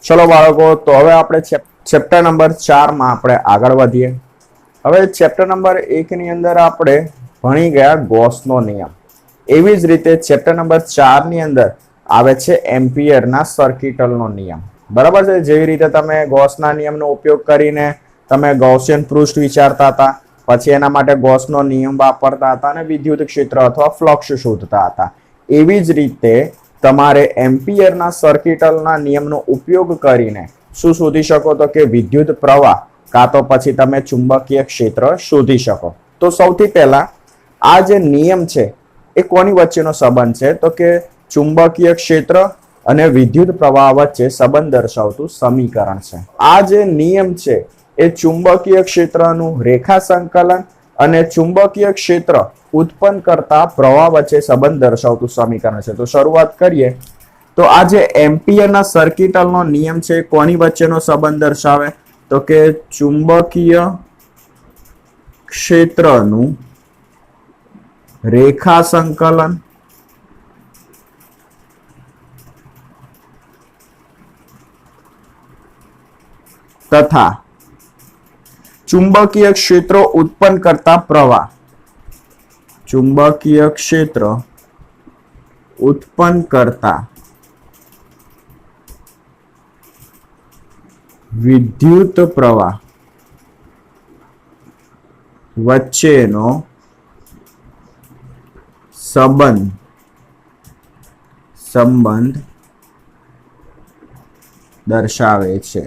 ચલો બાળકો, તો હવે આપણે ચેપ્ટર નંબર 4 માં આપણે આગળ વધીએ. હવે ચેપ્ટર નંબર 1 ની અંદર આપણે ભણી ગયા ગોસનો નિયમ. એવી જ રીતે ચેપ્ટર નંબર 4 ની અંદર આવે છે એમ્પિયરના સર્કિટલનો નિયમ. બરાબર છે. જેવી રીતે તમે ગોસના નિયમનો ઉપયોગ કરીને તમે ગૌસિયન પૃષ્ઠ વિચારતા હતા, પછી એના માટે ગોસનો નિયમ વાપરતા હતા અને વિદ્યુત ક્ષેત્ર અથવા ફ્લક્સ શોધતા હતા, એવી જ રીતે તમારે એમ્પિયરના સર્કિટલના નિયમનો ઉપયોગ કરીને શું શોધી શકો? તો કે વિદ્યુત પ્રવાહ કાં તો પછી તમે ચુંબકીય ક્ષેત્ર શોધી શકો. તો સૌથી પહેલા આ જે નિયમ છે એ કોની વચ્ચેનો સંબંધ છે? તો કે ચુંબકીય ક્ષેત્ર અને વિદ્યુત પ્રવાહ વચ્ચે સંબંધ દર્શાવતું સમીકરણ છે. આ જે નિયમ છે એ ચુંબકીય ક્ષેત્રનું રેખા સંકલન અને ચુંબકીય ક્ષેત્ર ઉત્પન્ન કરતા પ્રવાહ વચ્ચે સંબંધ દર્શાવતું સમીકરણ છે. તો શરૂઆત કરીએ તો આ જે એમ્પિયરના સર્કિટલનો નિયમ છે કોની વચ્ચેનો સંબંધ દર્શાવે? તો કે ચુંબકીય ક્ષેત્રનું રેખા સંકલન તથા ચુંબકીય ક્ષેત્રો ઉત્પન્ન કરતા પ્રવાહ. ચુંબકીય ક્ષેત્ર ઉત્પન્ન કરતા વિદ્યુત પ્રવાહ વચ્ચેનો સંબંધ દર્શાવે છે.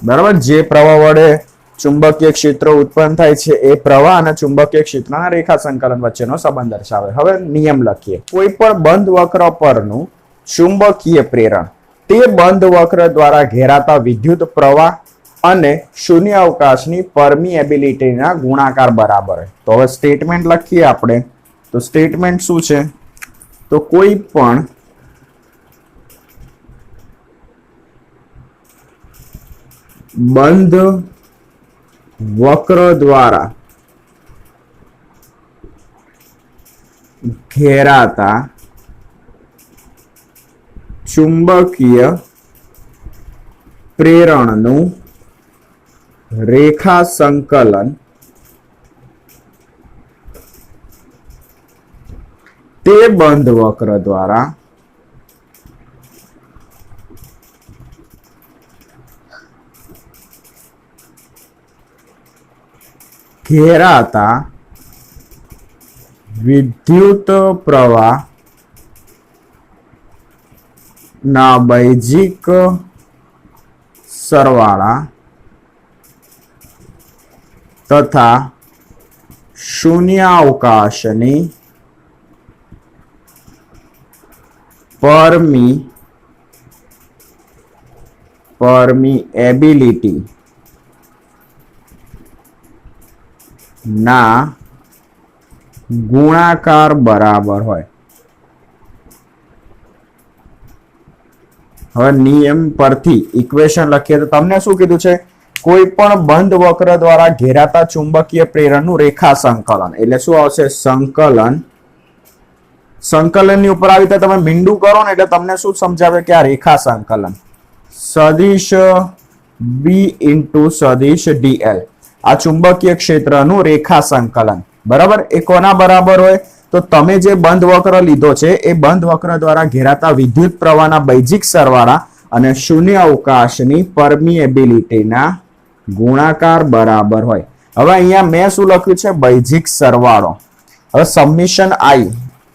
બરાબર. જે પ્રવાહ વડે ચુંબકીય ક્ષેત્ર ઉત્પન્ન થાય છે એ પ્રવાહ અને ચુંબકીય ક્ષેત્રના રેખા સંકલન વચ્ચેનો સંબંધ દર્શાવે. હવે નિયમ લખીએ. કોઈ પણ બંધ વક્ર પરનું ચુંબકીય પ્રેરણ તે બંધ વક્ર દ્વારા ઘેરાતા વિદ્યુત પ્રવાહ અને શૂન્યાવકાશની પરમિએબિલિટીના ગુણાકાર બરાબર. તો હવે સ્ટેટમેન્ટ લખીએ આપણે. તો સ્ટેટમેન્ટ શું છે? તો કોઈ પણ બંધ વક્ર દ્વારા ઘેરાતા ચુંબકીય પ્રેરણનું રેખા સંકલન તે બંધ વક્ર દ્વારા ઘેરાતા વિદ્યુત પ્રવાહ ના બૈજિક સરવાળા તથા શૂન્યાવકાશની પરમિએબિલિટી ના ગુણાકાર બરાબર હોય. હવે નિયમ પરથી ઇક્વેશન લખીએ તો તમને શું કીધું છે? કોઈ પણ બંધ વક્ર દ્વારા ઘેરાતા ચુંબકીય પ્રેરણનું રેખા સંકલન એટલે શું આવશે? સંકલનની ઉપર આવી રીતે તમે મીંડું કરો ને એટલે તમને શું સમજાવે કે આ રેખા સંકલન સદિશ બી ઇન્ટુ સદિશ ડીએલ આ ચુંબકીય ક્ષેત્રનું રેખા સંકલન. બરાબર. એ કોના બરાબર હોય? તો તમે જે બંધ વક્ર લીધો છે એ બંધ વક્ર દ્વારા ઘેરાતા વિદ્યુત પ્રવાહના બૈજિક સરવાળા અને શૂન્ય અવકાશની પરમિએબિલિટીના ગુણાકાર બરાબર હોય. હવે અહીંયા મેં શું લખ્યું છે? બૈજિક સરવાળો. હવે સબમિશન આઈ,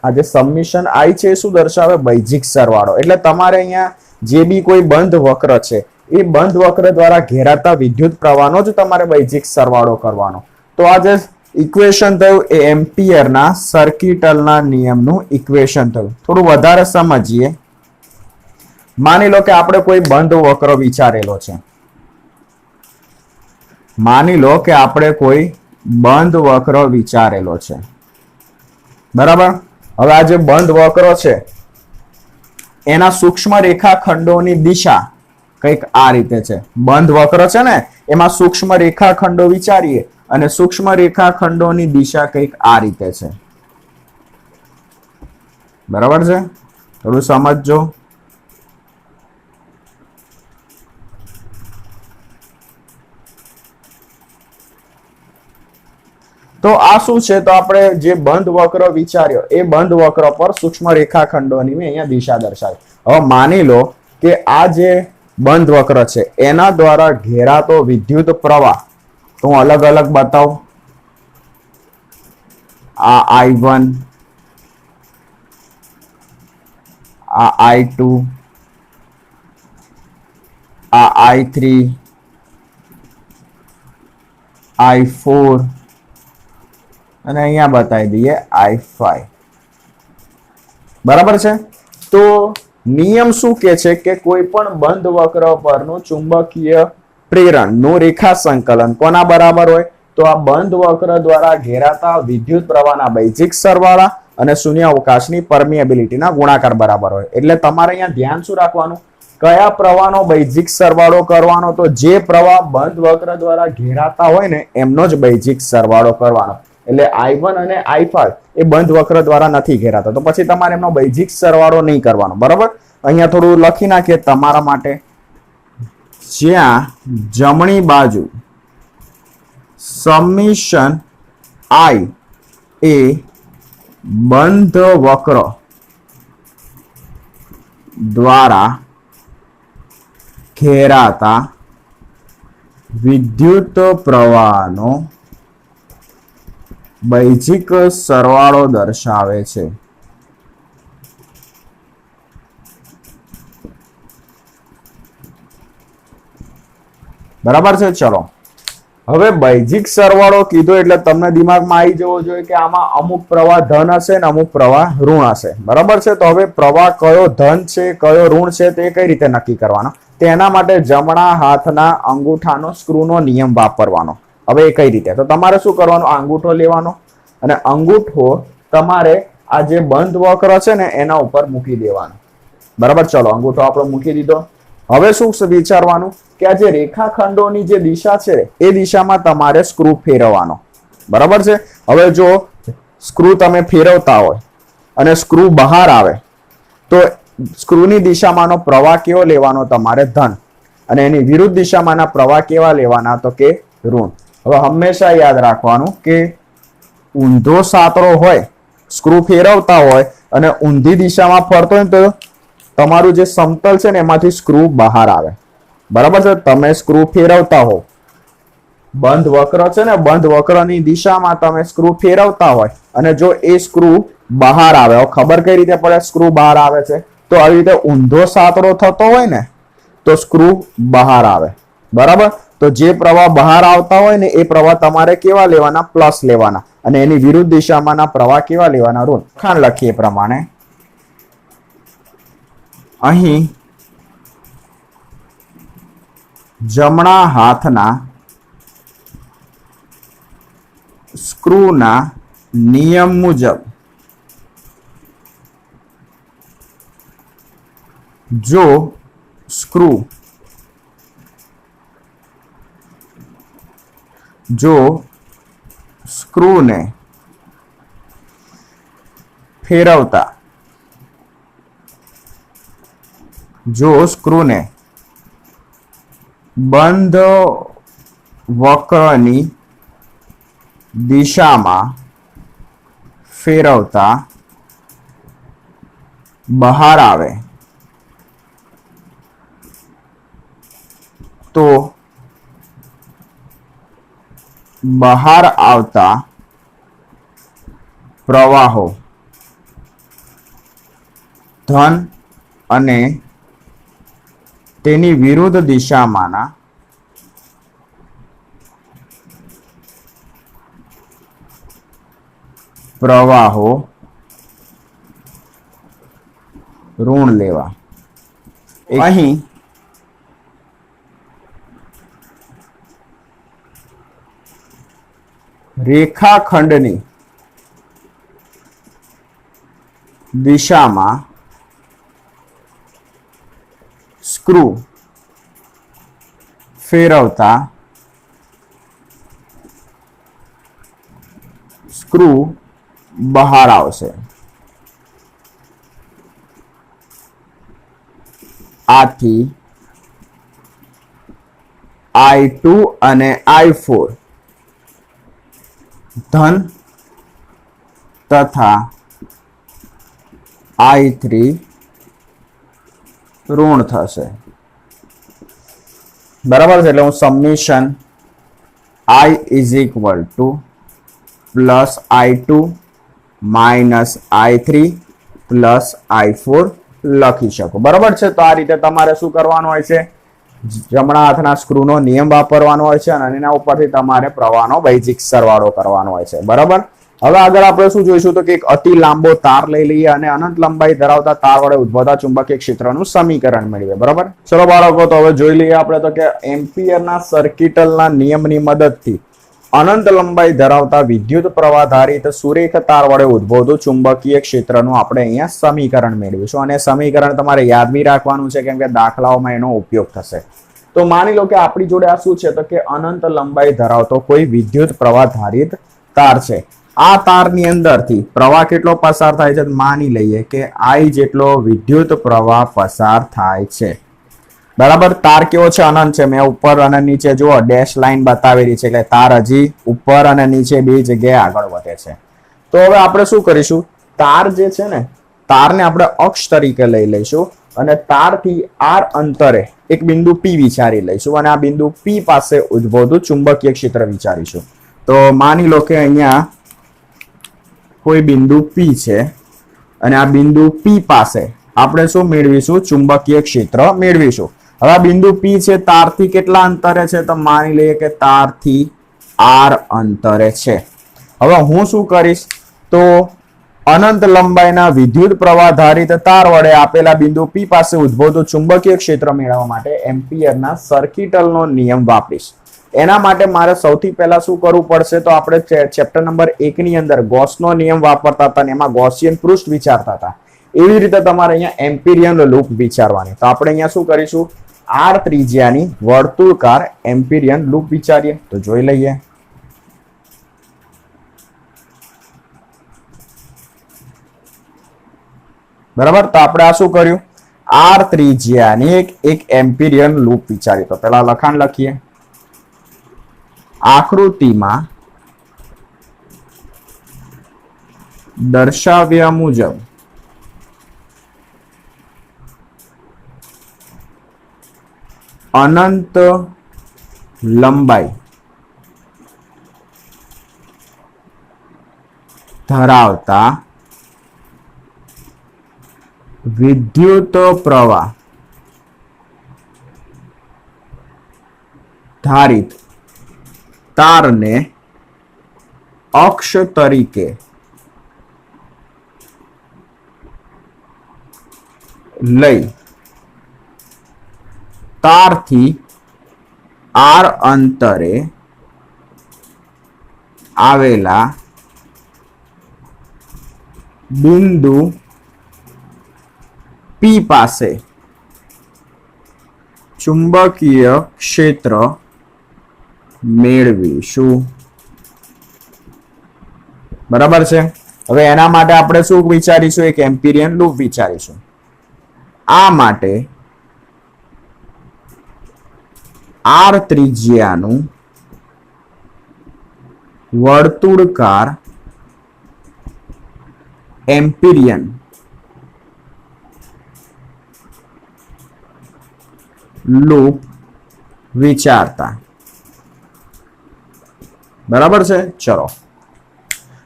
આ જે સબમિશન આઈ છે એ શું દર્શાવે? બૈજિક સરવાળો. એટલે તમારે અહીંયા જે બી કોઈ બંધ વક્ર છે એ બંધ વક્ર દ્વારા ઘેરાતા વિદ્યુત પ્રવાહનો જ તમારે બૈજિક સરવાળો કરવાનો. તો આ જે ઇક્વેશન થયું એ એમ્પિયરના સર્કિટલના નિયમનું ઇક્વેશન થયું. થોડું વધારે સમજીએ. માની લો કે આપણે કોઈ બંધ વક્ર વિચારેલો છે. માની લો કે આપણે કોઈ બંધ વક્ર વિચારેલો છે. બરાબર. હવે આ જે બંધ વક્ર છે એના સૂક્ષ્મ રેખાખંડોની દિશા કંઈક આ રીતે છે. બંધ વક્ર છે ને એમાં સૂક્ષ્મ રેખાખંડો વિચારીએ અને સૂક્ષ્મ રેખાખંડોની દિશા કંઈક આ રીતે છે. બરાબર છે? થોડું સમજજો. તો આ શું છે? તો આપણે જે બંધ વક્ર વિચાર્યો એ બંધ વક્ર પર સૂક્ષ્મ રેખાખંડોની મેં અહીંયા દિશા દર્શાવી. હવે માની લો કે આ જે બંધ વક્ર છે એના દ્વારા ઘેરાતો વિદ્યુત પ્રવાહ તો હું અલગ અલગ બતાવું. આ I1, આ I2, આ I3, I4 અને અહીંયા બતાવી દઈએ I5. બરાબર છે. તો નિયમ શું કે છે કે કોઈ પણ બંધ વક્ર પરનું ચુંબકીય પ્રેરણનું રેખા સંકલન કોના બરાબર હોય? તો આ બંધ વક્ર દ્વારા ઘેરાતા વિદ્યુત પ્રવાહના બૈજિક સરવાળા અને શૂન્યાવકાશની પરમિએબિલિટીના ગુણાકાર બરાબર હોય. એટલે તમારે અહીંયા ધ્યાન શું રાખવાનું? કયા પ્રવાહનો બૈજિક સરવાળો કરવાનો? તો જે પ્રવાહ બંધ વક્ર દ્વારા ઘેરાતા હોય ને એમનો જ બૈજિક સરવાળો કરવાનો. એટલે I1 અને I5 એ બંધ વક્ર દ્વારા નથી ઘેરાતા, તો પછી તમારે એમનો બૈજિક સરવાળો નહીં કરવાનો. બરાબર. અહીંયા થોડું લખી નાખીએ તમારા માટે. જ્યાં જમણી બાજુ સમિશન I એ બંધ વક્ર દ્વારા ઘેરાતા વિદ્યુત પ્રવાહનો બૈજિક સરવાળો દર્શાવે છે. બરાબર છે. ચલો હવે બૈજિક સરવાળો કીધો એટલે તમને દિમાગમાં આવી જવો જોઈએ કે આમાં અમુક પ્રવાહ ધન હશે ને અમુક પ્રવાહ ઋણ હશે. બરાબર છે. તો હવે પ્રવાહ કયો ધન છે કયો ઋણ છે તે કઈ રીતે નક્કી કરવાનો? તેના માટે જમણા હાથના અંગૂઠાનો સ્ક્રૂનો નિયમ વાપરવાનો. હવે એ કઈ રીતે? તો તમારે શું કરવાનું? અંગૂઠો લેવાનો અને અંગૂઠો તમારે આ જે બંધ વક્ર છે ને એના ઉપર મૂકી દેવાનો. બરાબર. ચલો અંગૂઠો આપણો મૂકી દીધો. હવે શું વિચારવાનું કે આ જે રેખાખંડોની જે દિશા છે એ દિશામાં તમારે સ્ક્રૂ ફેરવવાનો. બરાબર છે. હવે જો સ્ક્રૂ તમે ફેરવતા હોય અને સ્ક્રૂ બહાર આવે તો સ્ક્રૂની દિશામાંનો પ્રવાહ કેવો લેવાનો? તમારે ધન. અને એની વિરુદ્ધ દિશામાંના પ્રવાહ કેવા લેવાના? તો કે ઋણ. હવે હંમેશા યાદ રાખવાનું કે ઊંધો સાતરો હોય, સ્ક્રૂ ફેરવતા હોય અને ઊંધી દિશામાં ફરતો હોય તો તમારું જે સમતલ છે ને એમાંથી સ્ક્રૂ બહાર આવે. બરાબર છે. તમે સ્ક્રૂ ફેરવતા હો, બંધ વક્ર છે ને બંધ વક્રની દિશામાં તમે સ્ક્રૂ ફેરવતા હોય અને જો એ સ્ક્રૂ બહાર આવે, ખબર કઈ રીતે પડે સ્ક્રૂ બહાર આવે છે? તો આવી રીતે ઊંધો સાતરો થતો હોય ને તો સ્ક્રૂ બહાર આવે. બરાબર. તો જે પ્રવાહ બહાર આવતા હોય ને એ પ્રવાહ તમારે કેવા લેવાના? પ્લસ લેવાના. અને એની વિરુદ્ધ દિશામાંના પ્રવાહ કેવા લેવાના? ઋણ. ખાન લખીએ પ્રમાણે અહીં જમણા હાથના સ્ક્રૂના નિયમ મુજબ જો સ્ક્રૂને ફેરવતા બંધ વક્રની દિશામાં ફેરવતા બહાર આવે તો બહાર આવતા પ્રવાહો ધન અને તેની વિરુદ્ધ દિશામાંના પ્રવાહો ઋણ લેવા. અહીં રેખાખંડની દિશામાં સ્ક્રૂ ફેરવતા સ્ક્રૂ બહાર આવશે. આથી I2 અને I4 ધન તથા I3 ઋણ થશે. બરાબર છે. એટલે હું submission I is equal two plus I2 minus I3 plus I4 લખી શકો. બરાબર છે. તો આ રીતે તમારે શું કરવાનું હોય છે? જમણા હાથના સ્ક્રૂનો નિયમ વાપરવાનો હોય છે અને એના ઉપરથી તમારે પ્રવાહનો વૈજિક સરવાળો કરવાનો હોય છે. બરાબર. હવે આગળ આપણે શું જોઈશું તો કે એક અતિ લાંબો તાર લઈ લઈએ અને અનંત લંબાઈ ધરાવતા તાર વડે ઉદ્ભવતા ચુંબકીય ક્ષેત્રનું સમીકરણ મેળવીએ. બરાબર. ચલો બાળકો, તો હવે જોઈ લઈએ આપણે તો કે એમ્પિયરના સર્કિટલના નિયમની મદદથી અનંત લંબાઈ ધરાવતા વિદ્યુત પ્રવાહ ધારિત સુરેખ તાર વડે ઉદ્ભવતું ચુંબકીય ક્ષેત્રનું આપણે અહીંયા સમીકરણ મેળવીશું. અને સમીકરણ તમારે યાદ બી રાખવાનું છે કેમ કે દાખલાઓમાં એનો ઉપયોગ થશે. તો માની લો કે આપણી જોડે આ શું છે તો કે અનંત લંબાઈ ધરાવતો કોઈ વિદ્યુત પ્રવાહ ધારિત તાર છે. આ તારની અંદરથી પ્રવાહ કેટલો પસાર થાય છે? માની લઈએ કે I જેટલો વિદ્યુત પ્રવાહ પસાર થાય છે. બરાબર. તાર કેવો છે? અનંત છે. મેં ઉપર અને નીચે જુઓ ડેશ લાઈન બતાવેલી છે એટલે તાર હજી ઉપર અને નીચે બે જગ્યાએ આગળ વધે છે. તો હવે આપણે શું કરીશું? તાર જે છે ને, તારને આપણે અક્ષ તરીકે લઈ લઈશું અને તારથી R અંતરે એક બિંદુ P વિચારી લઈશું અને આ બિંદુ P પાસે ઉદ્ભવતું ચુંબકીય ક્ષેત્ર વિચારીશું. તો માની લો કે અહીંયા કોઈ બિંદુ P છે અને આ બિંદુ P પાસે આપણે શું મેળવીશું? ચુંબકીય ક્ષેત્ર મેળવીશું. હવે આ બિંદુ P છે તારથી કેટલા અંતરે છે? તો માની લઈએ કે તારથી R અંતરે છે. હવે હું શું કરીશ તો અનંત લંબાઈના વિદ્યુત પ્રવાહ ધારિત તાર વડે આપેલા બિંદુ P પાસે ઉદ્ભવતું ચુંબકીય ક્ષેત્ર મેળવવા માટે એમ્પિયરના સર્કિટલનો નિયમ વાપરીશ. એના માટે મારે સૌથી પહેલા શું કરવું પડશે તો આપણે ચેપ્ટર નંબર 1 ની અંદર ગોસનો નિયમ વાપરતા હતા અને એમાં ગોસિયન પૃષ્ઠ વિચારતા હતા. એવી રીતે તમારે અહીંયા એમ્પિરિયન લૂપ વિચારવાની. તો આપણે અહીંયા શું કરીશું? R ત્રિજ્યાની વર્તુળકાર એમ્પિરિયન લૂપ વિચારીએ. તો જોઈ લઈએ. બરાબર. તો આપણે આ શું કર્યું? R ત્રિજ્યાની એક એમ્પિરિયન લૂપ વિચારી. તો પેલા લખાણ લખીએ. આકૃતિમાં દર્શાવ્યા મુજબ અનંત લંબાઈ ધરાવતા વિદ્યુત પ્રવાહ ધારિત તારને અક્ષ તરીકે લઈ તારથી R અંતરે આવેલા બિંદુ P પાસે ચુંબકીય ક્ષેત્ર મેળવીશું. બરાબર છે. હવે એના માટે આપણે શું વિચારીશું? એક એમ્પિરિયન લૂપ વિચારીશું. આ માટે R ત્રિજ્યાનું વર્તુળકાર એમ્પિરિયન લૂપ વિચારતા. બરાબર છે. ચલો,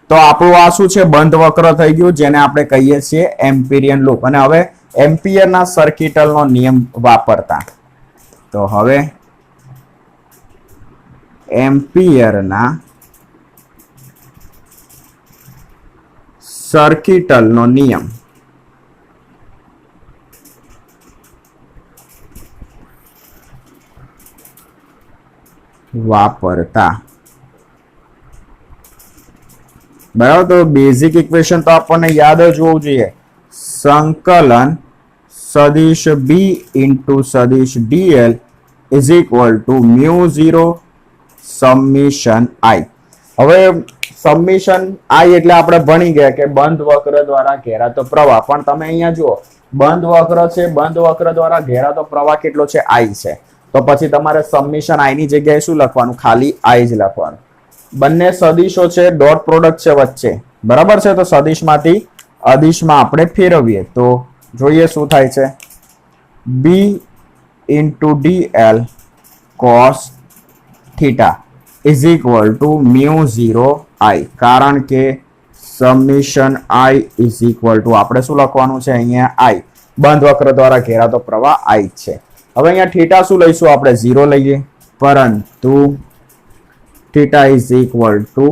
તો આપણું આ શું છે? બંધ વક્ર થઈ ગયું, જેને આપણે કહીએ છીએ એમ્પિરિયન લૂપ. અને હવે એમ્પિયરના સર્કિટલનો નિયમ વાપરતા. તો હવે એમ્પિયરના સર્કિટલનો નિયમ વાપરતા. બરાબર. તો બેઝિક ઇક્વેશન તો આપણને યાદ જ હોવું જોઈએ. સંકલન સદિશ B ઇન્ટુ સદિશ DL is equal to μ0 submission I. હવે સબમિશન I એટલે આપણે ભણી ગયા કે બંધ વક્ર દ્વારા ઘેરાતો પ્રવાહ. પણ તમે અહીંયા જુઓ, બંધ વક્ર છે, બંધ વક્ર દ્વારા ઘેરાતો પ્રવાહ કેટલો છે? I છે. તો પછી તમારે સબમિશન I ની જગ્યાએ શું લખવાનું? ખાલી I જ લખવાનું. બંને સદિશો છે, ડોટ પ્રોડક્ટ છે વચ્ચે, બરાબર છે. તો સદિશમાંથી અદિશમાં આપણે ફેરવીએ તો જોઈએ શું થાય છે. b into dl cos theta is equal to mu 0 I, કારણ કે summation I is equal to આપણે શું લખવાનું છે અહીંયા I, બંધ વક્ર દ્વારા ઘેરાતો પ્રવાહ I છે. હવે અહીંયા થીટા શું લઈશું આપણે 0 લઈએ, પરંતુ થીટા is equal to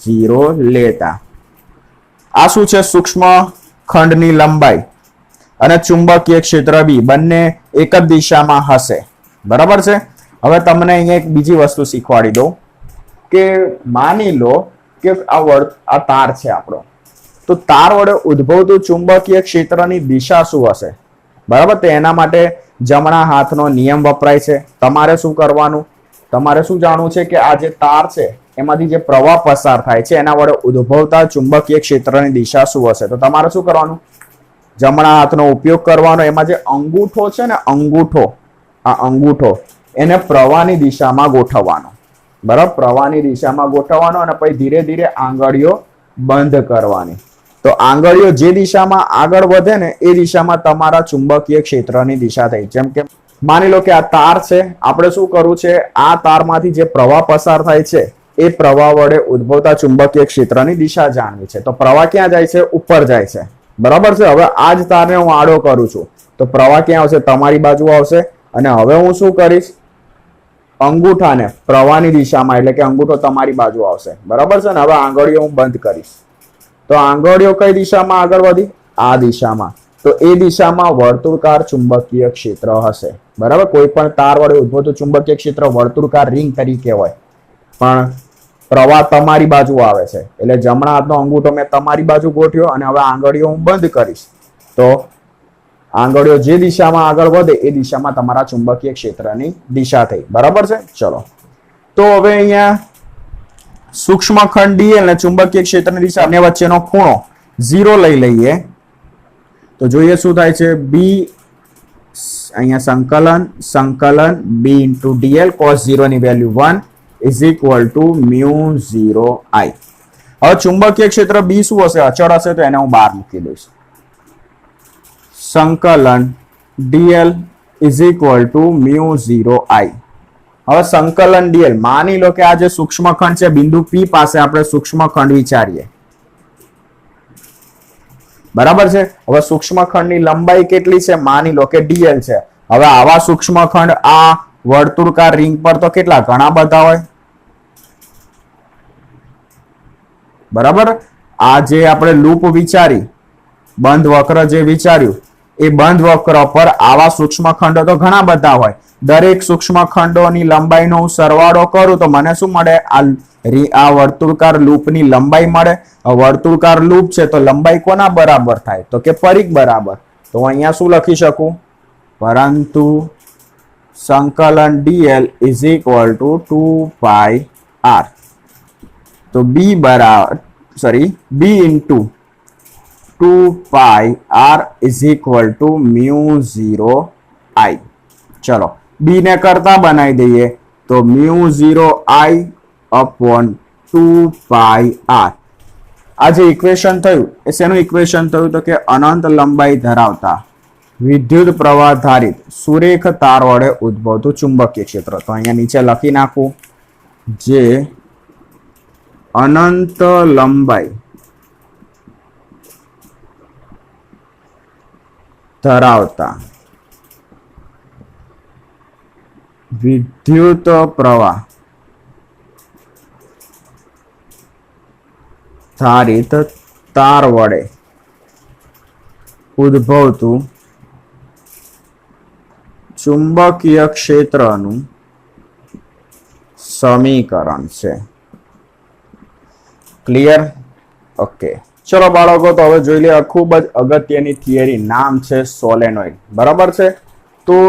0 લેતા આ શું છે, સૂક્ષ્મ ખંડની લંબાઈ અને ચુંબકીય ક્ષેત્ર બી બંને એક જ દિશામાં હશે, બરાબર છે. હવે તમને અહીંયા એક બીજી વસ્તુ શીખવાડી દઉં કે માની લો કે આ તાર છે આપણો, તો તાર વડે ઉદ્ભવતું ચુંબકીય ક્ષેત્રની દિશા શું હશે, બરાબર. તો એના માટે જમણા હાથનો નિયમ વપરાય છે. તમારે શું કરવાનું, તમારે શું જાણવું છે કે આ જે તાર છે એમાંથી જે પ્રવાહ પસાર થાય છે એના વડે ઉદ્ભવતા ચુંબકીય ક્ષેત્રની દિશા શું હશે. તો તમારે શું કરવાનું, જમણા હાથનો ઉપયોગ કરવાનો. એમાં જે અંગૂઠો છે ને, આ અંગૂઠો એને પ્રવાહની દિશામાં ગોઠવવાનો, બરાબર. પ્રવાહની દિશામાં ગોઠવવાનો અને પછી ધીરે ધીરે આંગળીઓ બંધ કરવાની. તો આંગળીઓ જે દિશામાં આગળ વધે ને એ દિશામાં તમારા ચુંબકીય ક્ષેત્રની દિશા થઈ. જેમ કે માની લો કે આ તાર છે, આપણે શું કરવું છે, આ તારમાંથી જે પ્રવાહ પસાર થાય છે એ પ્રવાહ વડે ઉદ્ભવતા ચુંબકીય ક્ષેત્રની દિશા જાણવી છે. તો પ્રવાહ ક્યાં જાય છે, ઉપર જાય છે, બરાબર છે. હવે આ જ તારને હું આડો કરું છું તો પ્રવાહ ક્યાં આવશે, તમારી બાજુ આવશે. અને હવે હું શું કરીશ, અંગૂઠાને પ્રવાહની દિશામાં, એટલે કે અંગૂઠો તમારી બાજુ આવશે, બરાબર છે ને. હવે આંગળીઓ હું બંધ કરીશ તો આંગળીઓ કઈ દિશામાં આગળ વધી, આ દિશામાં. તો એ દિશામાં વર્તુળાકાર ચુંબકીય ક્ષેત્ર હશે, બરાબર. કોઈ પણ તાર વડે ઉદ્ભવતું ચુંબકીય ક્ષેત્ર વર્તુળાકાર રિંગ તરીકે હોય, પણ પ્રવાહ તમારી બાજુ આવે છે એટલે જમણા હાથનો અંગૂઠો મેં તમારી બાજુ ગોઠવ્યો અને હવે આંગળીઓ હું બંધ કરીશ તો આંગળીઓ જે દિશામાં આગળ વધે એ દિશામાં તમારા ચુંબકીય ક્ષેત્રની દિશા થઈ, બરાબર છે. ચલો, તો હવે અહીંયા સૂક્ષ્મ ખંડ dl અને ચુંબકીય ક્ષેત્રની દિશા બંને વચ્ચેનો ખૂણો 0 લઈ લઈએ તો જોઈએ શું થાય છે. b અહીંયા સંકલન b into dl cos 0 ની value 1 is equal to mu 0 I. હવે ચુંબકીય ક્ષેત્ર b શું હશે, અચળ હશે, તો એને હું બહાર મૂકી દઈશ. સંકલન dl is equal to mu 0 I. હવે સંકલન dl, માની લો કે આ જે સૂક્ષ્મ ખંડ છે બિંદુ p પાસે આપણે સૂક્ષ્મ ખંડ વિચારીએ, બરાબર છે. હવે સૂક્ષ્મ ખંડની લંબાઈ કેટલી છે, માની લો કે dl છે. હવે આવા સૂક્ષ્મ ખંડ આ વર્તુળાકાર રિંગ પર તો કેટલા, ઘણા બધા હોય, બરાબર. આ જે આપણે લૂપ વિચારી, બંધ વક્ર જે વિચાર્યું, એ બંધ વક્ર પર આવા સૂક્ષ્મ ખંડો તો ઘણા બધા હોય. દરેક સૂક્ષ્મ ખંડોની લંબાઈનો હું સરવાળો કરું તો મને શું મળે, આ વર્તુળાકાર લૂપની લંબાઈ મળે. વર્તુળાકાર લૂપ છે તો લંબાઈ કોના બરાબર થાય, તો કે પરિઘ બરાબર. તો અહીંયા શું લખી શકું, પરંતુ સંકલન dl is equal to 2 pi r. તો b into 2 pi r is equal to mu 0 I. ચલો, b ને કરતા બનાવી દઈએ તો mu 0 I upon 2 pi r. આ જે ઇક્વેશન થયું એ શેનું ઇક્વેશન થયું, તો કે અનંત લંબાઈ ધરાવતા વિદ્યુત પ્રવાહ ધારિત સુરેખ તાર વડે ઉદ્ભવતું ચુંબકીય ક્ષેત્ર. તો અહીંયા નીચે લખી નાખું, જે અનંત લંબાઈ ધરાવતા વિદ્યુત પ્રવાહ ધારિત તાર વડે ઉદ્ભવતું ચુંબકીય ક્ષેત્રનું સમીકરણ છે. ક્લિયર? ઓકે, ચલો બાળકો, તો હવે જોઈ લે ખૂબ જ અગત્યની થિયરી, નામ છે સોલેનોઇડ, બરાબર છે. તો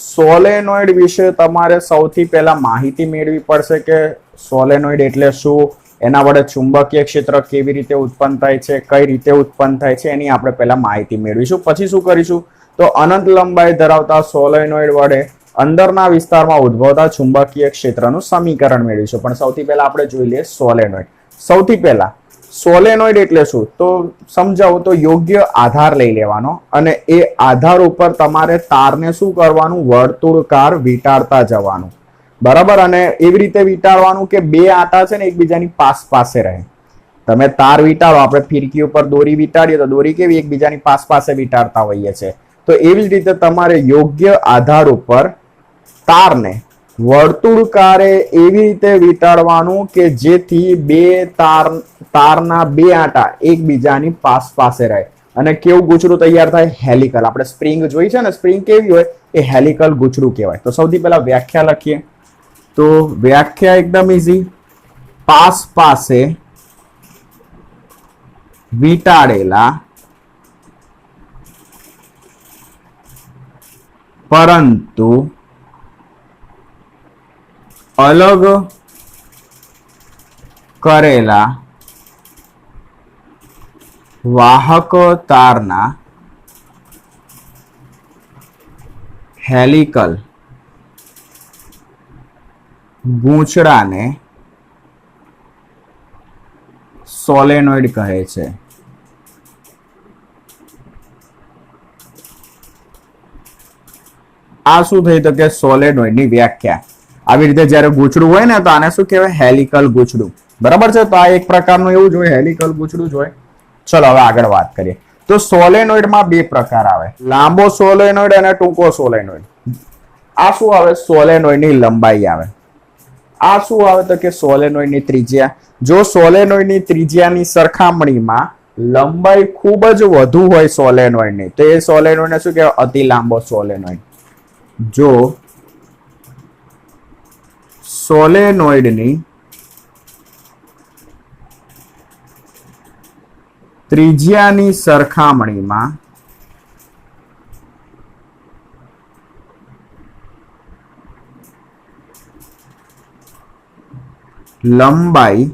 સોલેનોઇડ વિશે તમારે સૌથી પહેલા માહિતી મેળવી પડશે કે સોલેનોઇડ એટલે શું, એના વડે ચુંબકીય ક્ષેત્ર કેવી રીતે ઉત્પન્ન થાય છે, કઈ રીતે ઉત્પન્ન થાય છે, એની આપણે પહેલા માહિતી મેળવીશું. પછી શું કરીશું, તો અનંત લંબાઈ ધરાવતા સોલેનોઇડ વડે અંદરના વિસ્તારમાં ઉદ્ભવતા ચુંબકીય ક્ષેત્રનું સમીકરણ મેળવીશું. પણ સૌથી પહેલા આપણે જોઈ લઈએ સોલેનોઇડ. સૌથી પહેલા સોલેનોઇડ એટલે શું તો સમજાવું તો યોગ્ય આધાર લઈ લેવાનો અને એ આધાર ઉપર તમારે તારને શું કરવાનું, વર્તુળકાર વીંટાળતા જવાનું, બરાબર. અને એવી રીતે વીંટાળવાનું કે બે આટા છે ને એકબીજાની પાસે રહે. તમે તાર વીંટાળો, આપણે ફિરકી ઉપર દોરી વીંટાળીએ તો દોરી કેવી એકબીજાની પાસે વીંટાળતા હોઈએ છે. તો એવી જ રીતે તમારે યોગ્ય આધાર ઉપર તારને વર્તુળકારે એવી રીતે વીંટાળવાનું કે જેથી બે તારના બે આટા એકબીજાની પાસે રહે અને કેવું ગૂંચળું તૈયાર થાય, હેલિકલ. આપણે સ્પ્રિંગ જોઈ છે ને, સ્પ્રિંગ કેવી હોય એ હેલિકલ ગૂંચળું કહેવાય. તો સૌથી પહેલા વ્યાખ્યા લખીએ. તો વ્યાખ્યા એકદમ ઈઝી. પાસે વીંટાળેલા પરંતુ અલગ કરેલા વાહક તારના હેલિકલ ગૂંચળાને સોલેનોઇડ કહે છે. આ શું થઈ તો કે સોલેનોઇડની વ્યાખ્યા. આવી રીતે જ્યારે ગૂંચળું હોય ને તો આને શું કહેવાય, હેલિકલ ગૂંચળું, બરાબર છે. તો આ એક પ્રકારનું એવું જ હોય, હેલિકલ ગૂંચળું જ હોય. ચલો હવે આગળ વાત કરીએ. તો સોલેનોઇડમાં બે પ્રકાર આવે, લાંબો સોલેનોઇડ અને ટૂંકો સોલેનોઇડ. આ શું આવે, સોલેનોઇડની લંબાઈ આવે. આ શું આવે તો કે સોલેનોઇડની ત્રિજ્યા. જો સોલેનોઇડની ત્રિજ્યાની સરખામણીમાં લંબાઈ ખૂબ જ વધુ હોય સોલેનોઇડની તો એ સોલેનોઇડને શું કહેવાય, અતિ લાંબો સોલેનોઇડ. જો સોલેનોઇડની ત્રિજ્યાની સરખામણીમાં લંબાઈ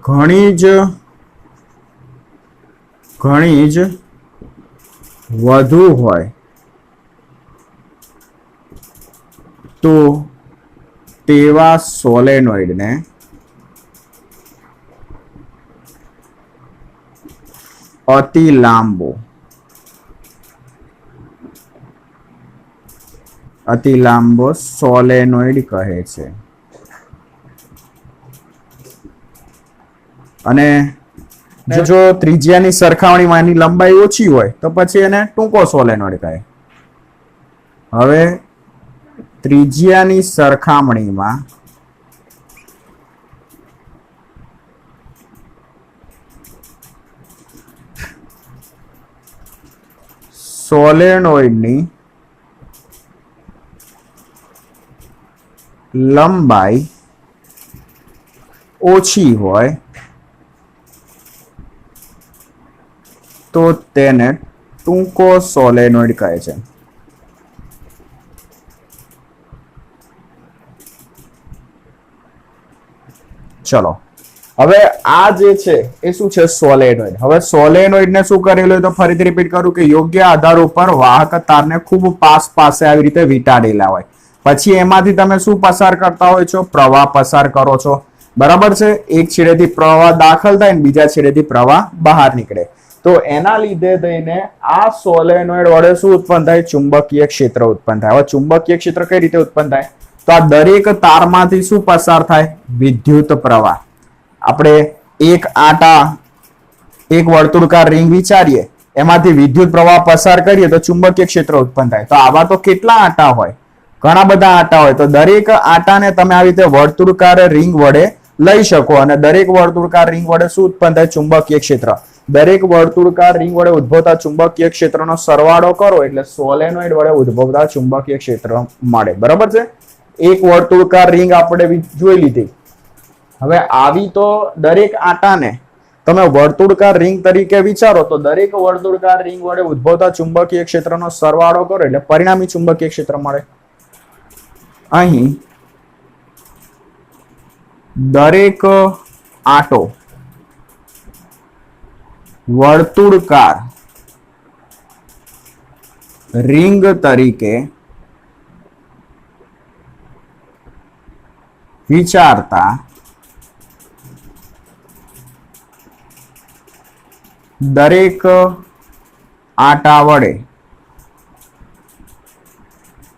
ઘણી જ વધુ હોય તો તેવા સોલેનોઇડને અતિ લાંબો સોલેનોઇડ કહે છે. અને જો ત્રિજ્યાની સરખામણીમાં એની લંબાઈ ઓછી હોય તો પછી એને ટૂંકો સોલેનોઇડ કહે. હવે ત્રિજ્યાની સરખામણીમાં સોલેનોઇડની લંબાઈ ઓછી હોય તો તેને ટૂંકો સોલેનોઇડ કહે છે. ચલો હવે આ જે છે એ શું છે, સોલેનોઇડ. હવે સોલેનોઇડ ને શું કરેલું તો ફરીથી રિપીટ કરું કે યોગ્ય આધાર ઉપર વાહક તારને ખૂબ પાસે આવી રીતે વીંટાળેલા હોય, પછી એમાંથી તમે શું પસાર કરતા હોય છો, પ્રવાહ પસાર કરો છો, બરાબર છે. એક છેડેથી પ્રવાહ દાખલ થાય ને બીજા છેડેથી પ્રવાહ બહાર નીકળે. તો એના લીધે થઈને આ સોલેનોઇડ વડે શું ઉત્પન્ન થાય, ચુંબકીય ક્ષેત્ર ઉત્પન્ન થાય. હવે ચુંબકીય ક્ષેત્ર કઈ રીતે ઉત્પન્ન થાય તો આ દરેક તારમાંથી શું પસાર થાય, વિદ્યુત પ્રવાહ. આપણે એક વર્તુળકાર રિંગ વિચારીએ, એમાંથી વિદ્યુત પ્રવાહ પસાર કરીએ તો ચુંબકીય ક્ષેત્ર ઉત્પન્ન થાય. તો આવા તો કેટલા આટા હોય, ઘણા બધા આટા હોય. તો દરેક આટાને તમે આવી રીતે વર્તુળકાર રિંગ વડે લઈ શકો અને દરેક વર્તુળકાર રિંગ વડે શું ઉત્પન્ન થાય, ચુંબકીય ક્ષેત્ર. દરેક વર્તુળકાર રિંગ વડે ઉદ્ભવતા ચુંબકીય ક્ષેત્રનો સરવાળો કરો એટલે સોલેનોઇડ વડે ઉદ્ભવતા ચુંબકીય ક્ષેત્ર મળે, બરાબર છે. એક વર્તુળકાર રિંગ આપણે જોઈ લીધી. હવે આવી તો દરેક આટાને તમે વર્તુળકાર રિંગ તરીકે વિચારો તો દરેક વર્તુળકાર રિંગ વડે ઉદ્ભવતા ચુંબકીય ક્ષેત્રનો સરવાળો કરો એટલે પરિણામી ચુંબકીય ક્ષેત્ર મળે. અહીં દરેક આટો વર્તુળકાર રિંગ તરીકે વિચારતા દરેક આટા વડે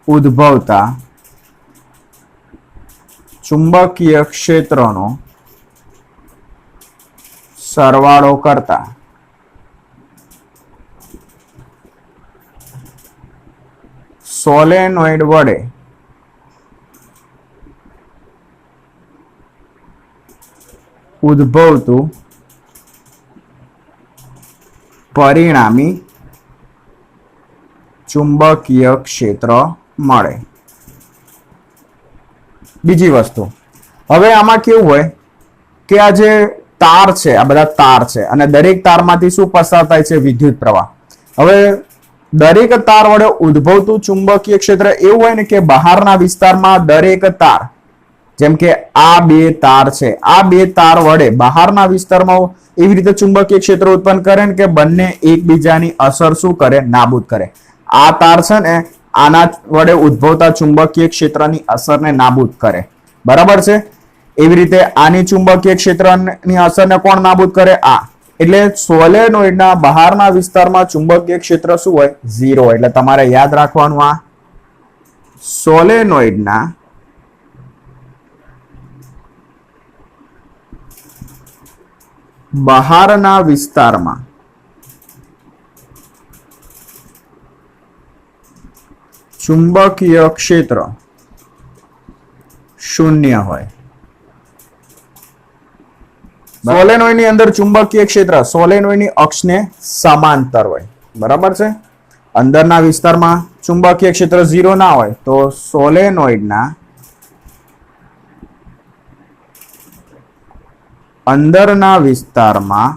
ઉદ્ભવતા ચુંબકીય ક્ષેત્રનો સરવાળો કરતા સોલેનોઇડ વડે ઉદ્ભવતું પરિણામી ચુંબકીય ક્ષેત્ર મળે. બીજી વસ્તુ, હવે આમાં કેવું હોય કે આ જે તાર છે, આ બધા તાર છે અને દરેક તારમાંથી શું પસાર થાય છે? વિદ્યુત પ્રવાહ. હવે દરેક તાર વડે ઉદ્ભવતું ચુંબકીય ક્ષેત્ર એવું હોય ને કે બહારના વિસ્તારમાં દરેક તાર, જેમ કે આ બે તાર છે, આ બે તાર વડે બહારના વિસ્તારમાં એવી રીતે ચુંબકીય ક્ષેત્ર ઉત્પન્ન કરે ને કે બંને એકબીજાની અસર શું કરે? નાબૂદ કરે. આ તાર છે ને આના વડે ઉદ્ભવતા ચુંબકીય ક્ષેત્રની અસરને નાબૂદ કરે. બરાબર છે? એવી રીતે આની ચુંબકીય ક્ષેત્રની અસરને કોણ નાબૂદ કરે? આ. એટલે સોલેનોઇડના બહારના વિસ્તારમાં ચુંબકીય ક્ષેત્ર શું હોય? 0 હોય. એટલે તમારે યાદ રાખવાનું આ સોલેનોઇડના બહારના વિસ્તારમાં ચુંબકીય ક્ષેત્ર 0 હોય. સોલેનોઇડની અંદર ચુંબકીય ક્ષેત્ર સોલેનોઇડની અક્ષને સમાંતર હોય. બરાબર છે? અંદરના વિસ્તારમાં ચુંબકીય ક્ષેત્ર 0 ના હોય તો સોલેનોઇડના અંદરના વિસ્તારમાં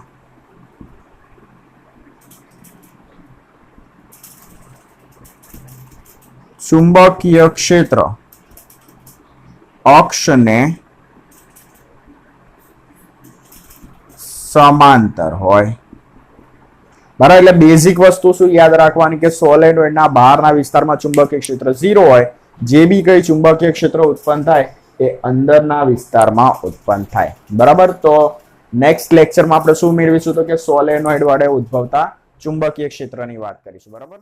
ચુંબકીય ક્ષેત્ર અક્ષને સમાંતર હોય. બરાબર? એટલે બેઝિક વસ્તુ શું યાદ રાખવાની કે સોલેનોઇડના બહારના વિસ્તારમાં ચુંબકીય ક્ષેત્ર 0 હોય. જે બી કઈ ચુંબકીય ક્ષેત્ર ઉત્પન્ન થાય એ અંદરના વિસ્તારમાં ઉત્પન્ન થાય. બરાબર? તો નેક્સ્ટ લેક્ચરમાં આપણે શું મેળવીશું તો કે સોલેનોઇડ વડે ઉદ્ભવતા ચુંબકીય ક્ષેત્રની વાત કરીશું. બરાબર?